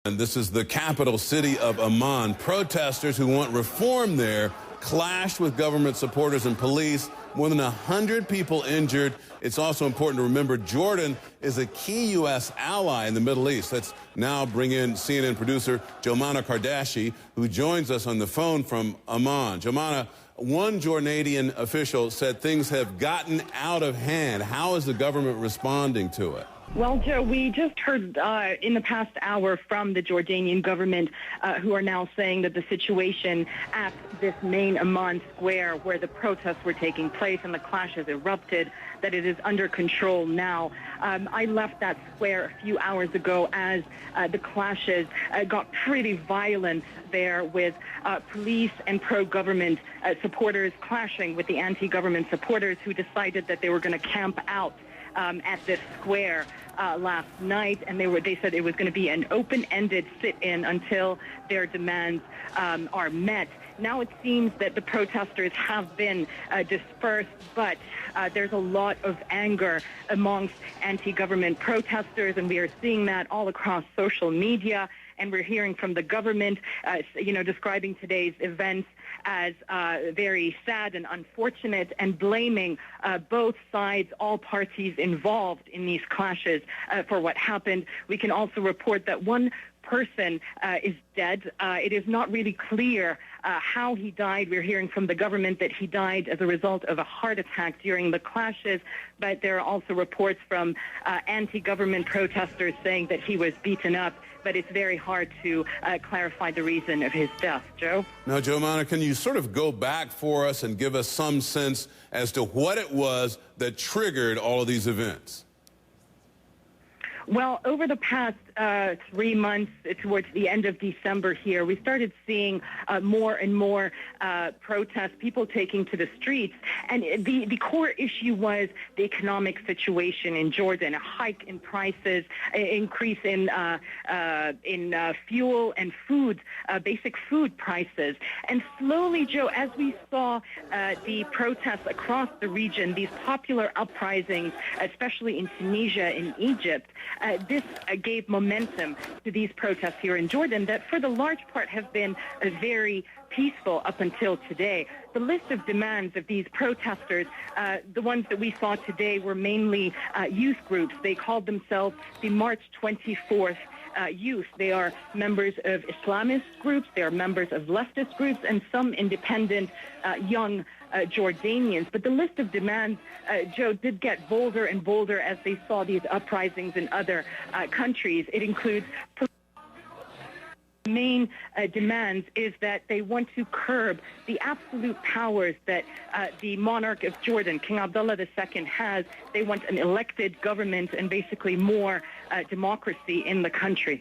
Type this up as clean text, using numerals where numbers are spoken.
And this is the capital city of Amman. Protesters who want reform there clashed with government supporters and police. More than 100 people injured. It's also important to remember Jordan is a key U.S. ally in the Middle East. Let's now bring in CNN producer Jomana Kardashi, who joins us on the phone from Amman. Jomana, one Jordanian official said things have gotten out of hand. How is the government responding to it? Well, Joe, we just heard in the past hour from the Jordanian government who are now saying that the situation at this main Amman square where the protests were taking place and the clashes erupted, that it is under control now. I left that square a few hours ago as the clashes got pretty violent there with police and pro-government supporters clashing with the anti-government supporters who decided that they were going to camp out at this square last night, and they said it was going to be an open-ended sit-in until their demands are met. Now it seems that the protesters have been dispersed, but there's a lot of anger amongst anti-government protesters, and we are seeing that all across social media. And we're hearing from the government, describing today's events as very sad and unfortunate, and blaming both sides, all parties involved in these clashes for what happened. We can also report that one person is dead. It is not really clear how he died. We're hearing from the government that he died as a result of a heart attack during the clashes, but there are also reports from anti-government protesters saying that he was beaten up, but it's very hard to clarify the reason of his death. Joe? Now, Jomana, can you sort of go back for us and give us some sense as to what it was that triggered all of these events? Well, over the past 3 months, towards the end of December here, we started seeing more and more protests, people taking to the streets. And the core issue was the economic situation in Jordan, a hike in prices, an increase in fuel and food, basic food prices. And slowly, Joe, as we saw the protests across the region, these popular uprisings, especially in Tunisia, in Egypt, this gave momentum to these protests here in Jordan that for the large part have been very peaceful up until today. The list of demands of these protesters, the ones that we saw today, were mainly youth groups. They called themselves the March 24th youth. They are members of Islamist groups, they are members of leftist groups, and some independent young Jordanians. But the list of demands, Joe, did get bolder and bolder as they saw these uprisings in other countries. It includes main demands is that they want to curb the absolute powers that the monarch of Jordan, King Abdullah II, has. They want an elected government and basically more democracy in the country.